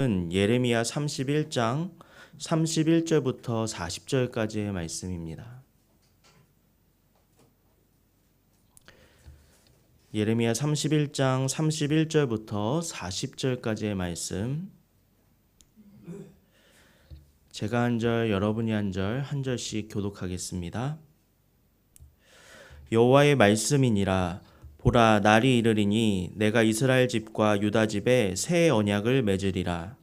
예레미야 31장 31절부터 40절까지의 말씀입니다. 예레미야 31장 31절부터 40절까지의 말씀, 제가 한 절, 여러분이 한 절, 한 절씩 교독하겠습니다. 여호와의 말씀이니라. 보라, 날이 이르리니 내가 이스라엘 집과 유다 집에 새 언약을 맺으리라.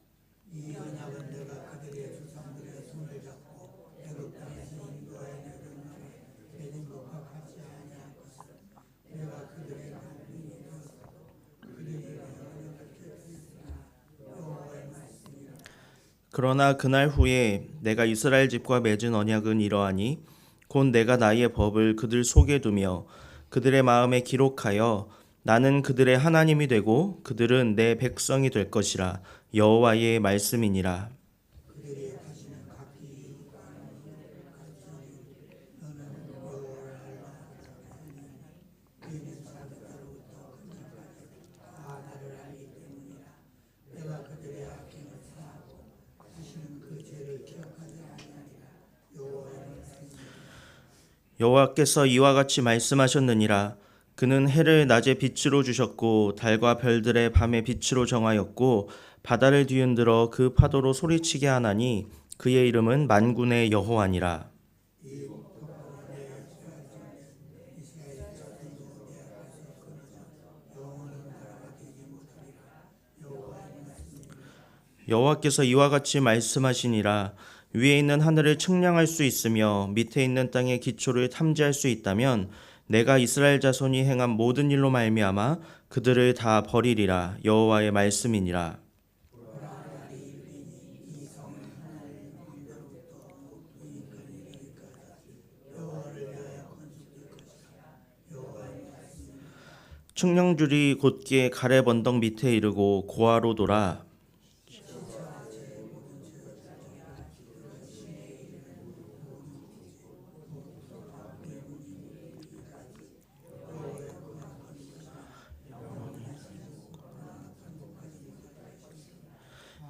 이 언약은 내가 그들의 조상들의 손을 잡고 애굽 땅에서 인도하여 내던 날에 맺은 것과 같지 아니할 것을 내가 그들의 남편이 되었어도 그들이 내 언약을 깨뜨리리라. 여호와의 말씀이라. 그러나 그날 후에 내가 이스라엘 집과 맺은 언약은 이러하니 곧 내가 나의 법을 그들 속에 두며 그들의 마음에 기록하여 나는 그들의 하나님이 되고 그들은 내 백성이 될 것이라. 여호와의 말씀이니라. 그들이 다시는 각기 이웃 하나님을 가르치니 너는 여호와를 알라 하니 그의 사람들로부터 그들까지 다 나를 알기 때문이라. 내가 그들의 악행을 사하고 다시는 그 죄를 기억하지 아니하리라. 여호와의 말씀이니라. 여호와께서 이와 같이 말씀하셨느니라. 그는 해를 낮에 빛으로 주셨고 달과 별들의 밤에 빛으로 정하였고 바다를 뒤흔들어 그 파도로 소리치게 하나니 그의 이름은 만군의 여호와니라. 여호와께서 이와 같이 말씀하시니라. 위에 있는 하늘을 측량할 수 있으며 밑에 있는 땅의 기초를 탐지할 수 있다면 내가 이스라엘 자손이 행한 모든 일로 말미암아 그들을 다 버리리라. 여호와의 말씀이니라. 측량줄이 곧게 가래 번덕 밑에 이르고 고아로 돌아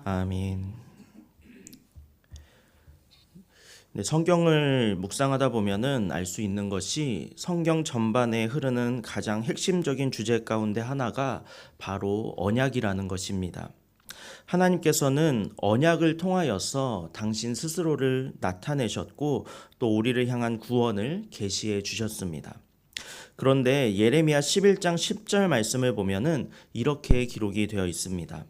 아멘. 네, 성경을 묵상하다 보면은 알 수 있는 것이 성경 전반에 흐르는 가장 핵심적인 주제 가운데 하나가 바로 언약이라는 것입니다. 하나님께서는 언약을 통하여서 당신 스스로를 나타내셨고 또 우리를 향한 구원을 계시해 주셨습니다. 그런데 예레미야 11장 10절 말씀을 보면은 이렇게 기록이 되어 있습니다.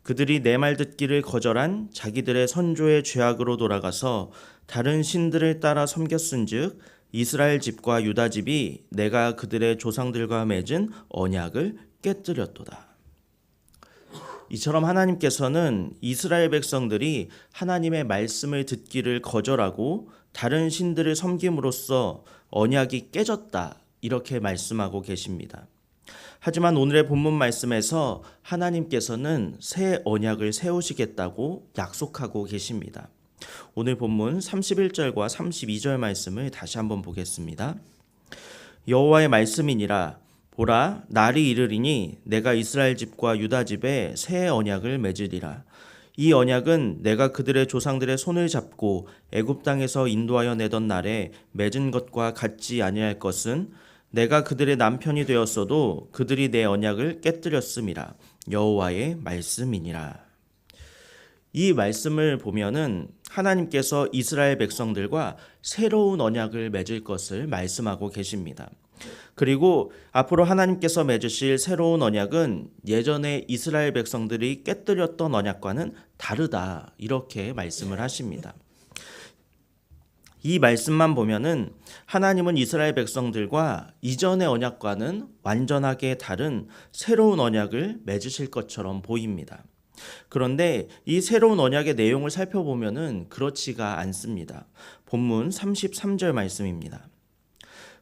그들이 내 말 듣기를 거절한 자기들의 선조의 죄악으로 돌아가서 다른 신들을 따라 섬겼은즉 이스라엘 집과 유다 집이 내가 그들의 조상들과 맺은 언약을 깨뜨렸도다. 이처럼 하나님께서는 이스라엘 백성들이 하나님의 말씀을 듣기를 거절하고 다른 신들을 섬김으로써 언약이 깨졌다, 이렇게 말씀하고 계십니다. 하지만 오늘의 본문 말씀에서 하나님께서는 새 언약을 세우시겠다고 약속하고 계십니다. 오늘 본문 31절과 32절 말씀을 다시 한번 보겠습니다. 여호와의 말씀이니라. 보라, 날이 이르리니 내가 이스라엘 집과 유다 집에 새 언약을 맺으리라. 이 언약은 내가 그들의 조상들의 손을 잡고 애굽 땅에서 인도하여 내던 날에 맺은 것과 같지 아니할 것은 내가 그들의 남편이 되었어도 그들이 내 언약을 깨뜨렸음이라. 여호와의 말씀이니라. 이 말씀을 보면은 하나님께서 이스라엘 백성들과 새로운 언약을 맺을 것을 말씀하고 계십니다. 그리고 앞으로 하나님께서 맺으실 새로운 언약은 예전에 이스라엘 백성들이 깨뜨렸던 언약과는 다르다, 이렇게 말씀을 하십니다. 이 말씀만 보면은 하나님은 이스라엘 백성들과 이전의 언약과는 완전하게 다른 새로운 언약을 맺으실 것처럼 보입니다. 그런데 이 새로운 언약의 내용을 살펴보면은 그렇지가 않습니다. 본문 33절 말씀입니다.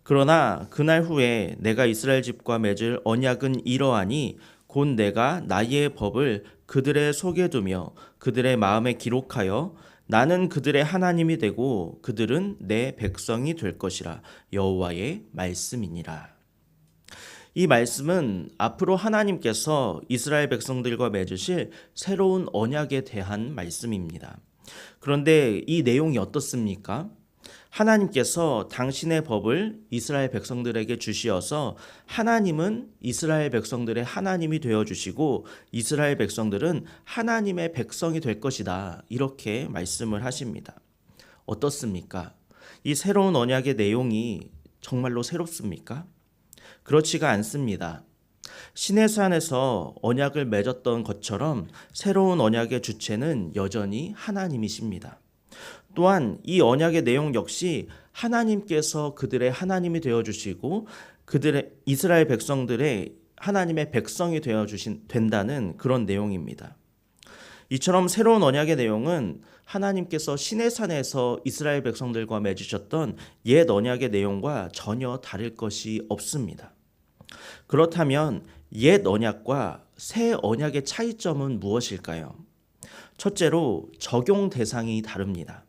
그러나 그날 후에 내가 이스라엘 집과 맺을 언약은 이러하니 곧 내가 나의 법을 그들의 속에 두며 그들의 마음에 기록하여 나는 그들의 하나님이 되고 그들은 내 백성이 될 것이라. 여호와의 말씀이니라. 이 말씀은 앞으로 하나님께서 이스라엘 백성들과 맺으실 새로운 언약에 대한 말씀입니다. 그런데 이 내용이 어떻습니까? 하나님께서 당신의 법을 이스라엘 백성들에게 주시어서 하나님은 이스라엘 백성들의 하나님이 되어주시고 이스라엘 백성들은 하나님의 백성이 될 것이다. 이렇게 말씀을 하십니다. 어떻습니까? 이 새로운 언약의 내용이 정말로 새롭습니까? 그렇지가 않습니다. 시내산에서 언약을 맺었던 것처럼 새로운 언약의 주체는 여전히 하나님이십니다. 또한 이 언약의 내용 역시 하나님께서 그들의 하나님이 되어주시고 그들의 이스라엘 백성들의 하나님의 백성이 된다는 그런 내용입니다. 이처럼 새로운 언약의 내용은 하나님께서 시내산에서 이스라엘 백성들과 맺으셨던 옛 언약의 내용과 전혀 다를 것이 없습니다. 그렇다면 옛 언약과 새 언약의 차이점은 무엇일까요? 첫째로 적용 대상이 다릅니다.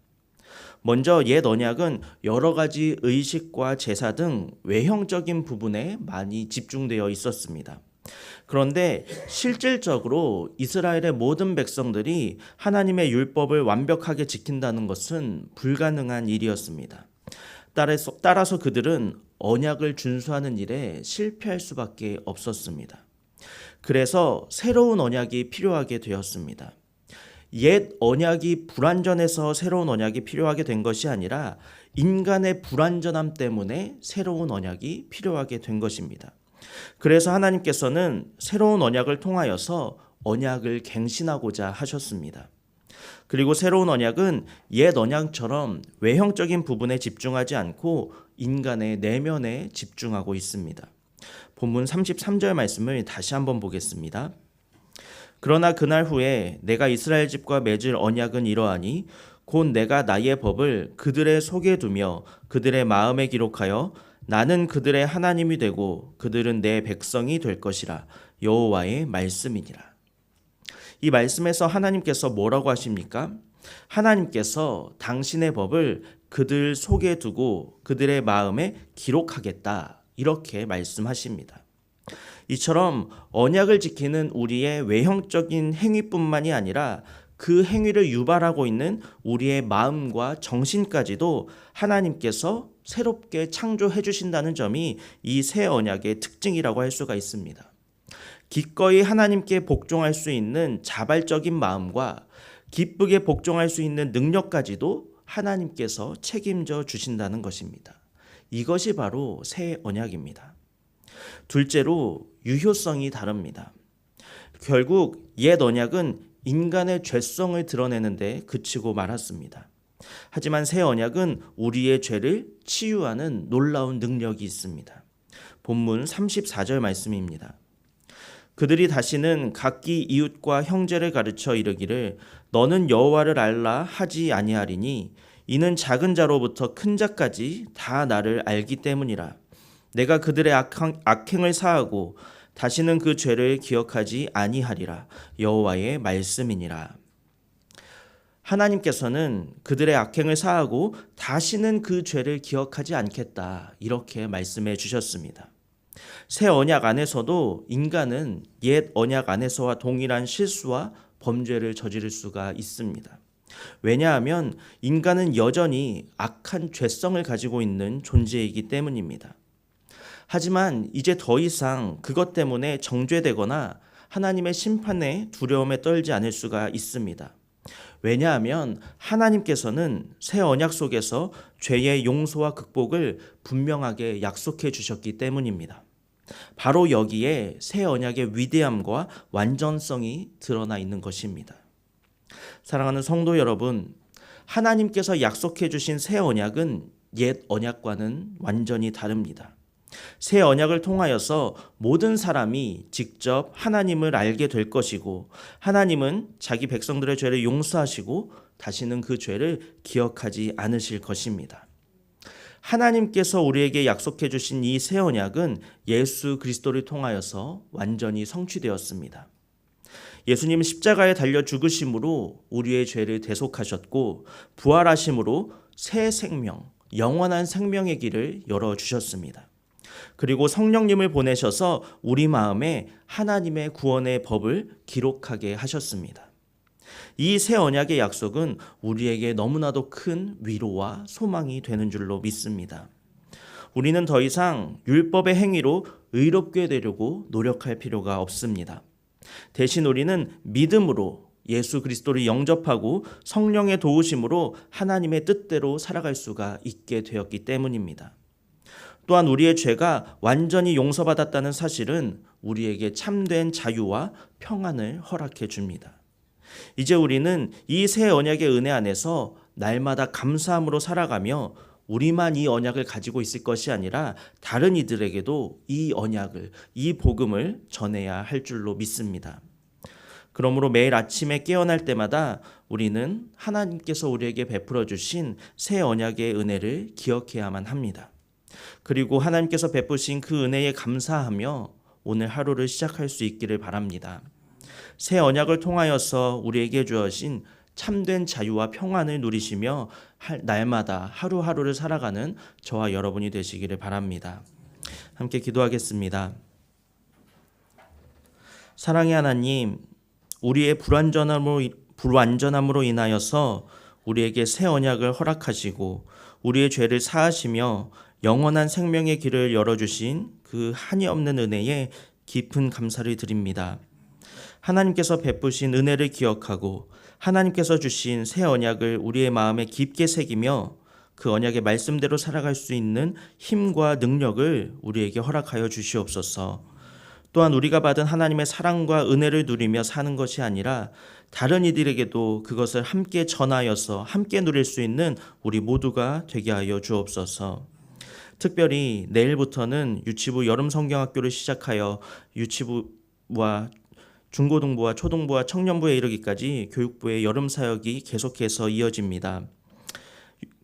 먼저 옛 언약은 여러 가지 의식과 제사 등 외형적인 부분에 많이 집중되어 있었습니다. 그런데 실질적으로 이스라엘의 모든 백성들이 하나님의 율법을 완벽하게 지킨다는 것은 불가능한 일이었습니다. 따라서 그들은 언약을 준수하는 일에 실패할 수밖에 없었습니다. 그래서 새로운 언약이 필요하게 되었습니다. 옛 언약이 불완전해서 새로운 언약이 필요하게 된 것이 아니라 인간의 불완전함 때문에 새로운 언약이 필요하게 된 것입니다. 그래서 하나님께서는 새로운 언약을 통하여서 언약을 갱신하고자 하셨습니다. 그리고 새로운 언약은 옛 언약처럼 외형적인 부분에 집중하지 않고 인간의 내면에 집중하고 있습니다. 본문 33절 말씀을 다시 한번 보겠습니다. 그러나 그날 후에 내가 이스라엘 집과 맺을 언약은 이러하니 곧 내가 나의 법을 그들의 속에 두며 그들의 마음에 기록하여 나는 그들의 하나님이 되고 그들은 내 백성이 될 것이라. 여호와의 말씀이니라. 이 말씀에서 하나님께서 뭐라고 하십니까? 하나님께서 당신의 법을 그들 속에 두고 그들의 마음에 기록하겠다. 이렇게 말씀하십니다. 이처럼 언약을 지키는 우리의 외형적인 행위뿐만이 아니라 그 행위를 유발하고 있는 우리의 마음과 정신까지도 하나님께서 새롭게 창조해 주신다는 점이 이 새 언약의 특징이라고 할 수가 있습니다. 기꺼이 하나님께 복종할 수 있는 자발적인 마음과 기쁘게 복종할 수 있는 능력까지도 하나님께서 책임져 주신다는 것입니다. 이것이 바로 새 언약입니다. 둘째로 유효성이 다릅니다. 결국 옛 언약은 인간의 죄성을 드러내는데 그치고 말았습니다. 하지만 새 언약은 우리의 죄를 치유하는 놀라운 능력이 있습니다. 본문 34절 말씀입니다. 그들이 다시는 각기 이웃과 형제를 가르쳐 이르기를 너는 여호와를 알라 하지 아니하리니 이는 작은 자로부터 큰 자까지 다 나를 알기 때문이라. 내가 그들의 악행을 사하고 다시는 그 죄를 기억하지 아니하리라. 여호와의 말씀이니라. 하나님께서는 그들의 악행을 사하고 다시는 그 죄를 기억하지 않겠다. 이렇게 말씀해 주셨습니다. 새 언약 안에서도 인간은 옛 언약 안에서와 동일한 실수와 범죄를 저지를 수가 있습니다. 왜냐하면 인간은 여전히 악한 죄성을 가지고 있는 존재이기 때문입니다. 하지만 이제 더 이상 그것 때문에 정죄되거나 하나님의 심판에 두려움에 떨지 않을 수가 있습니다. 왜냐하면 하나님께서는 새 언약 속에서 죄의 용서와 극복을 분명하게 약속해 주셨기 때문입니다. 바로 여기에 새 언약의 위대함과 완전성이 드러나 있는 것입니다. 사랑하는 성도 여러분, 하나님께서 약속해 주신 새 언약은 옛 언약과는 완전히 다릅니다. 새 언약을 통하여서 모든 사람이 직접 하나님을 알게 될 것이고 하나님은 자기 백성들의 죄를 용서하시고 다시는 그 죄를 기억하지 않으실 것입니다. 하나님께서 우리에게 약속해 주신 이 새 언약은 예수 그리스도를 통하여서 완전히 성취되었습니다. 예수님은 십자가에 달려 죽으심으로 우리의 죄를 대속하셨고 부활하심으로 새 생명, 영원한 생명의 길을 열어주셨습니다. 그리고 성령님을 보내셔서 우리 마음에 하나님의 구원의 법을 기록하게 하셨습니다. 이 새 언약의 약속은 우리에게 너무나도 큰 위로와 소망이 되는 줄로 믿습니다. 우리는 더 이상 율법의 행위로 의롭게 되려고 노력할 필요가 없습니다. 대신 우리는 믿음으로 예수 그리스도를 영접하고 성령의 도우심으로 하나님의 뜻대로 살아갈 수가 있게 되었기 때문입니다. 또한 우리의 죄가 완전히 용서받았다는 사실은 우리에게 참된 자유와 평안을 허락해 줍니다. 이제 우리는 이 새 언약의 은혜 안에서 날마다 감사함으로 살아가며 우리만 이 언약을 가지고 있을 것이 아니라 다른 이들에게도 이 언약을, 이 복음을 전해야 할 줄로 믿습니다. 그러므로 매일 아침에 깨어날 때마다 우리는 하나님께서 우리에게 베풀어 주신 새 언약의 은혜를 기억해야만 합니다. 그리고 하나님께서 베푸신 그 은혜에 감사하며 오늘 하루를 시작할 수 있기를 바랍니다. 새 언약을 통하여서 우리에게 주어진 참된 자유와 평안을 누리시며 날마다 하루하루를 살아가는 저와 여러분이 되시기를 바랍니다. 함께 기도하겠습니다. 사랑의 하나님, 우리의 불완전함으로 인하여서 우리에게 새 언약을 허락하시고 우리의 죄를 사하시며 영원한 생명의 길을 열어주신 그 한이 없는 은혜에 깊은 감사를 드립니다. 하나님께서 베푸신 은혜를 기억하고 하나님께서 주신 새 언약을 우리의 마음에 깊게 새기며 그 언약의 말씀대로 살아갈 수 있는 힘과 능력을 우리에게 허락하여 주시옵소서. 또한 우리가 받은 하나님의 사랑과 은혜를 누리며 사는 것이 아니라 다른 이들에게도 그것을 함께 전하여서 함께 누릴 수 있는 우리 모두가 되게 하여 주옵소서. 특별히 내일부터는 유치부 여름 성경학교를 시작하여 유치부와 중고등부와 초등부와 청년부에 이르기까지 교육부의 여름 사역이 계속해서 이어집니다.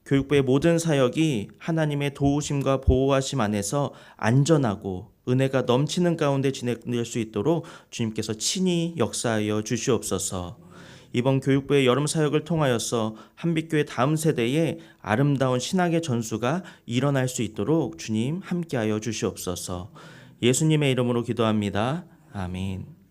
교육부의 모든 사역이 하나님의 도우심과 보호하심 안에서 안전하고 은혜가 넘치는 가운데 진행될 수 있도록 주님께서 친히 역사하여 주시옵소서. 이번 교육부의 여름 사역을 통하여서 한빛교회 다음 세대에 아름다운 신학의 전수가 일어날 수 있도록 주님 함께하여 주시옵소서. 예수님의 이름으로 기도합니다. 아멘.